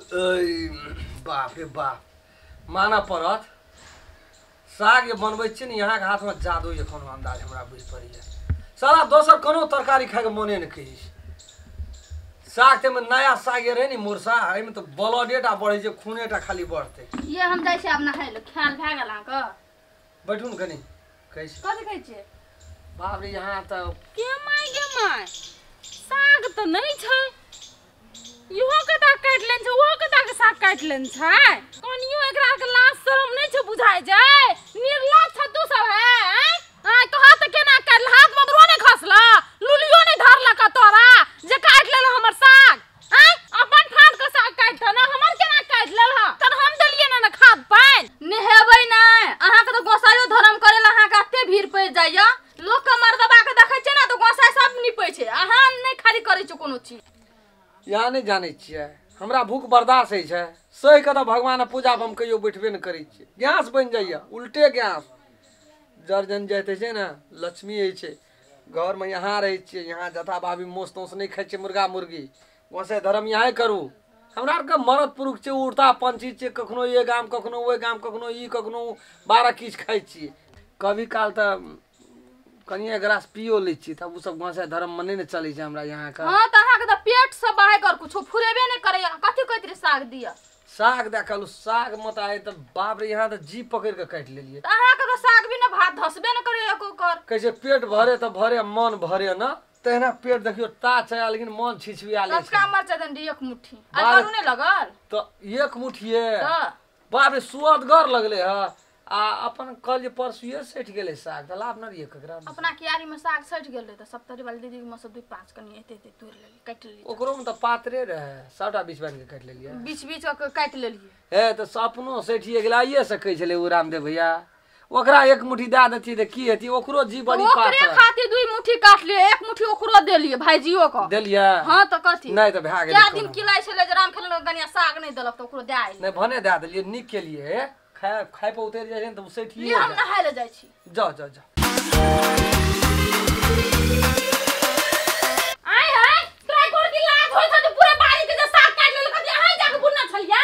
बाप रे बाप माना पड़त साग बनबै छी ने यहाँ के हाथ में जादू एखन अंदाज हमरा बुझ पड़ैया साला दोसर कोनो तरकारी खाए के मने न कही साग ते में नया साग रहे नी मुरसा एहि में तो ब्लडेटा बढ़े छै खूनेटा खाली बढ़ते ये हम जाय छी आब नहाय ले ख्याल भए गेल अहाँके बैठू न कनी कहै छी कथि कहै छियै बाप रे यहाँ त के माय साग त नहीं छै इहो कता काट लेन छै ओहो कता के साग काट लेन छै कनियो एकरा के लाज शरम नहीं छै बुझाय छै निर्लज छ तू सब है आ कहा त केना काट हाथ में रोने खसला लुलियो नहीं धरला का तोरा जे काट लेल हमर साग अपन ठान के साग काट था ना हमर केना काट लेल ह तन हम देलिए ना खाद पान नेहेबै नहीं अहाँ के त गोसाइयो धर्म करेला अहाँ के एते भीड़ पड़ जाइया लोग के मर्दबा के देखै छै ना त गोसाइ सब निपै छै अहाँ नहीं खाली करै छै कोनो चीज यहाँ नहीं जाने छियै हमरा भूख बर्दाश्त है छै सही के भगवान पूजा हम कहियो बैठबे न करै छियै गैस बन जाइए उल्टे गैस जर्जन जाते छै ना लक्ष्मी है छै घर में यहाँ रहे छियै यहाँ जथा भाभी मोस तोस नहीं खाई छियै मुर्गा मुर्गी वैसे धर्म यहाँ करू हमरा के मरद पुरुष छै उड़ता पंछी छै कखनो ये गाम कखनो ओए गाम कखनो ई कखनो 12 किछ खाई छियै कभी काल त कनिए ग्लास पियो लै छी तब उ सब गांव से धर्म मने न चलै छै हमरा यहाँ का हां त अहाँ के त पेट से बाहर कर कुछो फुरेबे नहीं करे कथि कहत रे साग दिया साग देखलू साग मत आए त बाप रे यहाँ त जीभ पकड़ के काट लेलिए त अहाँ के त साग भी न भात धसबे न करे एको कर कैसे पेट भरे त भरे मन भरे न तेना पेट देखियो ता छै लेकिन मन छिछिया ले छै कचका मरचा दंडी एक मुट्ठी आ करू ने लगल त एक मुठिए बाप रे सुअदगर लगले ह आ अपन कल जे परसुए सट गेले साग त लाभ न रिए ककरा अपना कियारी में साग सट गेल त सप्तरी वाली दीदी में सब 2-5 कनी एते तोड़ लेली काट लेली ओकरो में त पातरे रहे सबटा बीच बान के काट लेलिए बीच बीच के काट लेलिए हे त सपनो सटिए गेला आइए सकै छले उ रामदेव भैया ओकरा एक मुट्ठी दा देती त की हेती ओकरो जी बड़ी पात ओकरे खातिर 2 मुट्ठी काट लिए एक मुट्ठी ओकरो देलिए भाईजियो को देलिए हां त कथि नहीं त भा गेल क्या दिन किलाई छले जे राम खेलनो गनिया साग नहीं देलक त ओकरो दे आइल नहीं भने दा देलिए निक के लिए खाए पे उतर जाए त उसे ठीक हम नहाय ले जाय छी जा जा जा आय हाय ट्राई कर की लाज होय छ पूरे बाड़ी के जे साग काट लेल कथि अहाँ जाके बुनना छलिए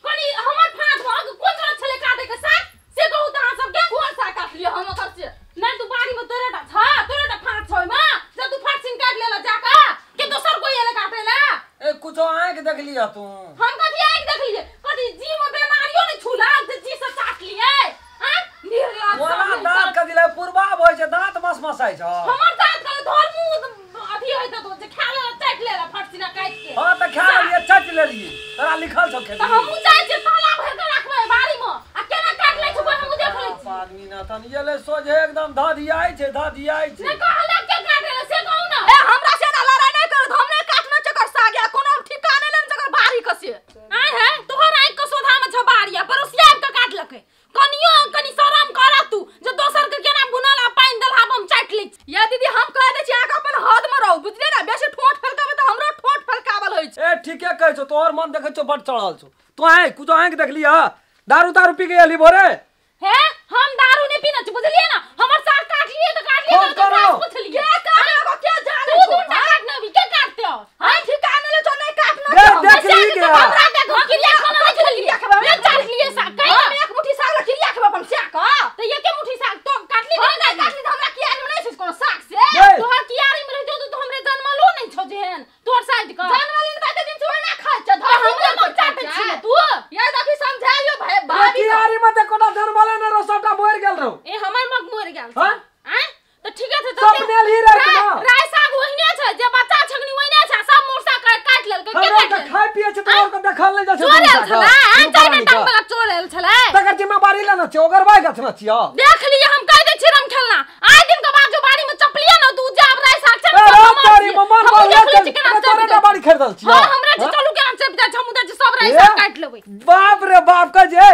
कोनी हमर फाट भग कोन तरह छले काटे के साग से कहू त अहाँ सब के कोन साग काट लियो हम ओकर से नहीं तू बाड़ी में तोरेटा फाट छ ओइमा जे तू फाट सिन काट लेला जाका के दोसर कोई एले काटेला ए कुछो आंख देख लिया तू हम कथि आंख देख लिए कथि जी में बीमारियों नहीं छुला से जी से काट लिए वाला दांत का दिले पुरबा होय छै दांत मसमसाई छ हमर दांत का धर मुंह अथी होय त जे खा ले चाट लेला फटसिना काट के हां त खा लिए चट लेलिए तोरा लिखल छ खेती त हम जाय छै ताला भर के रखबै बाड़ी में आ केना काट ले छै हम देख ले छी आदमी ना तन येले सोझे एकदम धधियाई छै ने कहला के काटे से कहू ना ए हमरा से ना लड़ाई नहीं कर हम नहीं काटना चकर साग या कोनो ठिकाने लेन जकर बारी कसे आय है तोहर आंख के सोधा में छबारिया परोसिया के काट लके कनियो कनी शरम कर तू जे दोसर के केना बुनला पाइन दलहा हम चाट ले या दीदी हम कह दे छी आका अपन हद में रहू बुझले ना बेसी ठोट फलकाबे त हमरो ठोट फलकावल होय छै ए ठीके कहै छ तोहर मन देखै छ बड चढ़ल छ तू आइ कुछो आंख देख लिया दारू पी के एली भोरे हे हम दारू नहीं पीना छ बुझलिए ना हमर साग काट लिए तो पूछ लिए क्या जाने तू काटना भी क्या काटते हो हां ठिकाने ले तो नहीं काटना देख ली गया हमरा के घोकिरिया खाना खलिया मैं चाट लिए साग का हम एक मुट्ठी साग लखिरिया खेब अपन से का तो ये के मुट्ठी साग तो काट ली नहीं काट ली हमरा कियारी में नहीं छै कोनो साग से तोहर कियारी में रह तो हमरे जन्मलो नहीं छ जेहन तोहर साइड का जनवाली ने कहते दिन छोड़ ना खाय छ धर हमरा को चाटे छी तू या देखी समझाइयो भाभी कियारी में ते कोना धरवाले ने रोसटा मोर गेल रहो ए हमर मग मोर गेल हां तो ठीक है सपने ही रह ना राय साग ओहिने छै जे बच्चा छगनी ओहिने छै सब मोरसा काट लेल के काट खाय पिए छै तोर को देखल नहीं जा छै चोरेल छला चाइना टंग वाला चोरेल छला तकर जिम्मेवारी लेना छै ओकर भाई गछना छियो देख लिए हम कह दे छी रम खेलना आइ दिन के बाद जो बाड़ी में चपलिया न तू जाब राय साग छै तोरी मम्मा तोरे का बाड़ी खरीदल छियो हमरा चलू के हम चप जा छमुदा जी सब राय साग काट लेबै बाप रे बाप का जे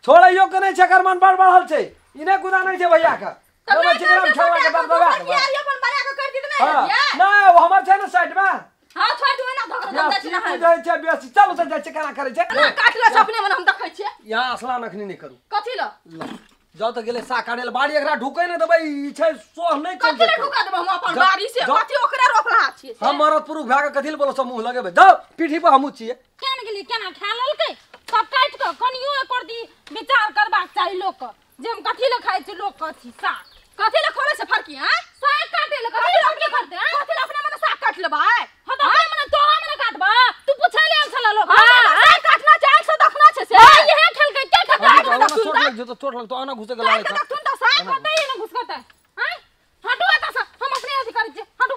छोड़ैयो के नहीं छै कर मन बड़ बढ़ल छै इने गुदा नहीं छै भैया का तब चिकराम छवा के बाप बाबा कियारी अपन बना के कर दी त नहीं हटिया नहीं वो हमर छै ना साइड में हां छोड़ तू ना धकर धंधा छी ना है जाय छै बेसी चलो त जाय छै केना करे छै ना काट ले अपने मन हम देखै छियै यहां असला नखनी नहीं करू कथि ल जाओ तो गेले सा काटे बाड़ी एकरा ढुकै न देबै ई छै सोह नहीं चल कथि ढुका देब हम अपन बाड़ी से कथि ओकरा रोपला छियै हम मरद पुरुष भाग कथि ल बोलो सब मुंह लगेबै जाओ पीठी पर हमू छियै केन गेली केना खा लेलकै सब काट के कनियो एकर दी विचार करबाक चाही लोक जे हम कथि ल खाइ छी लोक कथि साग कथि ल खोले से फरकी हैं साग काटे ल कथि ल की करते हैं कथि ल अपने मन साग काट लेबै ह त मने तो मने काटबा तू पूछे ले छला लोक साग काटना चाहे से देखना छै से यहे खेलकै के ठका चोट लग जो तो चोट लग तो आना घुसे गला है तुम तो साग बताइए ना घुस करता है हटो आता सा हम अपने अधिकारी छे हटो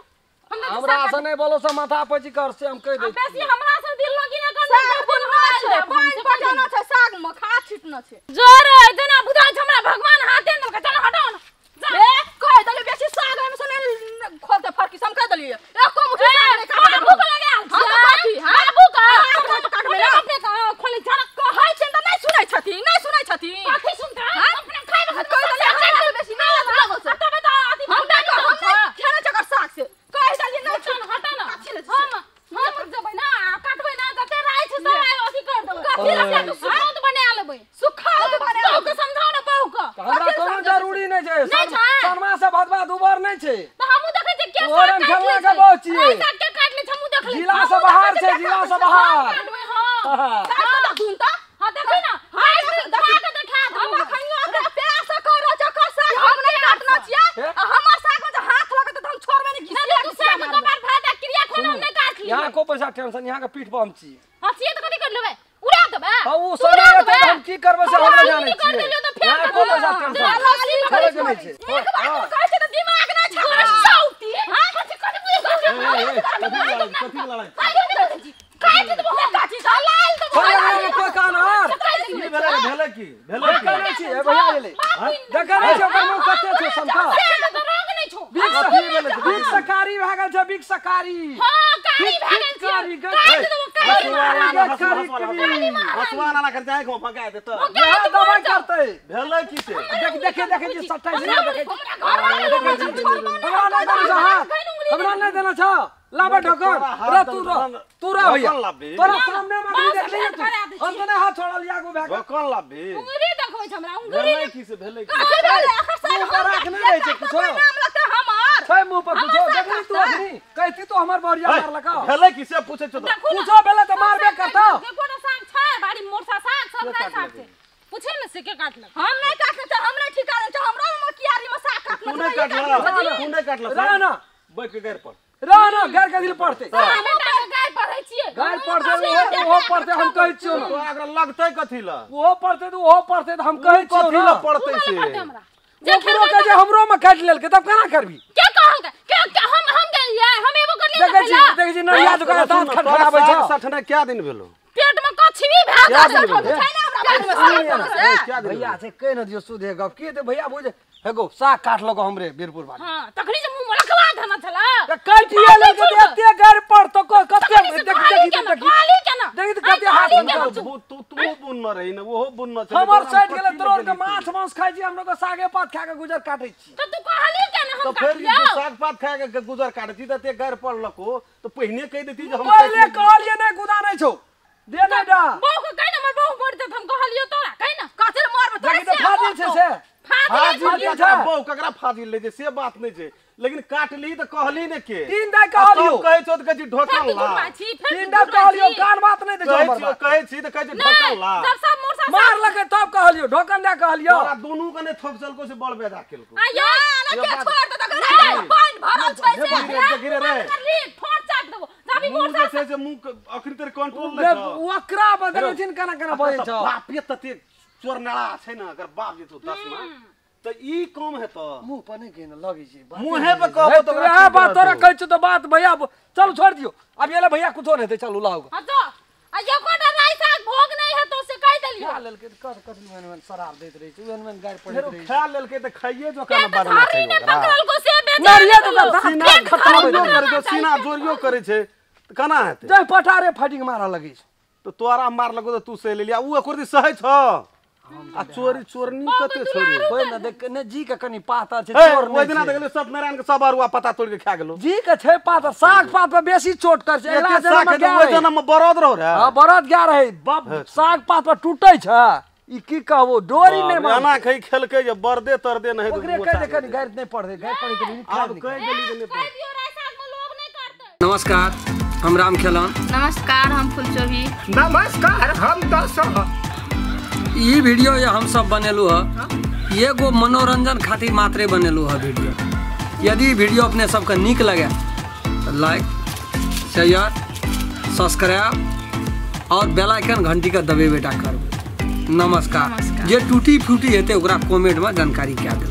हमरा से नहीं बोलो से माथा पची कर से हम कह दे बेसी हमरा से दिल लगी ना कर साग बनवा छै पानी बजाना छै साग में खा छिटना छै जोर जना बुझाय छै हमरा भगवान हाथे न चल हटो ना ए कह दले बेसी साग में से नहीं खोलते फरकी सम कह दलिए एको मुट्ठी साग नहीं खा भूख लगे हां बाकी हां भूख काट में अपने खोले जाना कहै छै त नहीं सुनै छथि कथि सुनता अपने खाइबे कह दले बेसी नहीं लगो से हटो बता अथी हम नहीं कहब खाना चकर साग से कह दलिए नहीं चल हटो ना हम जबै ना काटबै ना जते राइ छै सब अथी कर देबै कथि लगे तू सुखौत बना लेबै सुखौत बना के समझाओ ना बहु के हमरा कोनो जरूरी नहीं छै शर्मा से भदवा दुबर नहीं छै त हमहु देखै छी के ओरन खेलना के बहुत छियै के काट ले हमहु देख ले जिला से बाहर छै जिला से बाहर हां साग तो धुन त हां देखै ना हाय देखा के देखा हम खनिया के प्यास कर जकर साग हम नहीं काटना छियै हमर साग में हाथ लगे त हम छोड़बे नहीं घिसिया तू साग को बार भात क्रिया खाना हम नहीं काट ली यहाँ को पैसा टेंशन यहाँ के पीठ पर हम छी हां से त कथि कर लेबै उड़ा देबै हां वो समय रहते हम की करबै से हमरा जाने छियै यहाँ को पैसा टेंशन छोड़े के नहीं छै कहै छै त दिमाग ना छै सौती हां कथि कर कथी लड़ाई काट दे बहुत काची लाल तो छोड़े कोई कानर की भेले की देखे नहीं छी भैया गेले देखे नहीं छी ओकर मुंह कते छै समझा तो रोग नहीं छो बिग सकारी भागल छै बिग सकारी हां कारी भागल छै हसवाना ना कर जाए को भगा दे तो यहाँ दवाई करते भेले की से देखे जी 27 हमरा नहीं देना छ लाबे ढोकर रे तू रे भैया तोरा सामने में भी देख लियो तू हम तो नहीं हाथ छोड़ लिया को भाग कौन लाबे उंगली देखबै छै हमरा उंगली भेले की से भेले की मुंह पर रख नहीं रहे छै कुछो नाम लगता हमार छै मुंह पर कुछो देखली तू अखनी कहती तो हमर बरिया मार लगा भेले की से पूछे छ तो कुछो भेले त मारबे करता देखो ना साग छै बाड़ी मोरसा साग सब काय साग छै पूछे न से के काटलक हम नहीं काटना छ हम नहीं ठिकाना छ हमरा में कियारी में साग काटना तू नहीं काटला रह ना बैठ के घर पर रह ना घर के दिल पड़ते बेटा के गाय पढ़ै छियै गाय पड़ते वो पड़ते हम कहै छियो तो ना अगर लगतै कथि ला वो पड़ते तो वो पड़ते तो हम कहै छियो कथि ना ला पड़तै से हमरा ओकरो के जे हमरो में काट लेलके तब केना करबी के कहल के हम गेलियै हम एबो करलियै देखै छी नैया जका दांत खटखटाबै छ सठने क्या दिन भेलो पेट में कछवी भए क्या जाय दिन भेलो छै ना हमरा में साग क्या दिन भैया से कह न दियो सुधे गप के ते भैया बुझे हेगो साग काट लको हमरे बीरपुर बाड़ी हां तखनी से मुंह लखवा धना छला काटिए लेके एते घर पर तो कते देखी खाली केना देखी तो कते हाथ निकाल तू बुन न रही न वो बुन न हमर साइड गेले तुरंत के माछ मांस खाइ छी हम लोग सागे पात खा के गुजर काटै छी तो तू कहली केना तो हम फिर काट लियो साग पात खा के गुजर काटती त ते घर पड़लको तो पहिने कह देती जे हम पहले कहलिए नहीं गुदा नहीं छौ दे नहीं डा बहु के कहि न हमर बहु पड़ त हम कहलियो तोरा कहि न कथि मारबे देखी तो फाजिल छै से फाजिल छै बहु ककरा फाजिल ले जे से बात नहीं छै लेकिन काटली त कहली ने के तीन दाई कहलियो कहै छौ त कहै छी ढोकल ला तीन दाई कहलियो कान बात नहीं दे छौ हमर कहै छी त कहै छी ढोकल ला जब सब मोरसा मार लगे तब कहलियो ढोकन दे कहलियो तोरा दुनू कने थोकसल को से बड़ बेदा केलको आयो ना के छोड़ दे त पानी भरल छै से गिरे रे करली फोड़ चाट देबो जाबी मुंह मोरसा जे छै से मुंह अखरी तर कंट्रोल नै छ वकरा बदले छिन केना केना बजै छौ बापे तते चोरनाड़ा छै न अगर बाप जे तो 10 में त ई कम है त मुंह पर नहीं केना लगे छी मुंहे पे कहबो तो आ बात तोरा कहै छ तो बात भैया चल छोड़ दियो अब येले भैया कुछो नहीं दे चलू लाओ हां तो आ यो कोटा राई साग भोग नहीं है तो से कह देलियो खा लेलके कर मन शराब देत रही छै मन गाड़ पड़े रही खा लेलके त खाइए जो काना बदना छै ने पकड़ल को से बेच नरिया तो दांत सीना खत्म खत्म करे जो सीना जोरियो करे छै त केना हेतै जय पठारे फाटिंग मारा लगी तो तोरा मार लगो त तू से ले लिया उ एकोरदी सहै छ आ चोरी चोरनी कते छोरी कोई न देख ने जी के कनी पातर छै ए चोर ओइ दिना नहीं देखले सत्यनारायण के सब अरुआ पता तोड़ के खा गेलो जी के छै पातर साग पात पर बेसी चोट कर छै एला एते साग जन्म के ओइ जन्म में बरद रहो रे हां बरद गया रहे साग पात पर टूटै छै ई की कहबो डोरी नहीं मार ना खई खेल के जे बरदे तरदे नहीं तो ओकरे कह दे कनी गायर नहीं पड़ दे गायर पड़ी के नहीं खा अब कह देली जे नहीं खाई दियो रे साग में लोग नहीं करते। नमस्कार हम राम खेलन। नमस्कार हम फुलचोभी। नमस्कार हम दस ई वीडियो ये हम सब बनेलू है एगो मनोरंजन खातिर मात्रे बनेलू है वीडियो। यदि वीडियो अपने सबके नीक लगे तो लाइक शेयर सब्सक्राइब और बेल आइकन घंटी का दबे बेटा करबो। नमस्कार। जे टूटी फूटी हेते ओकरा कमेंट में जानकारी क्या दे।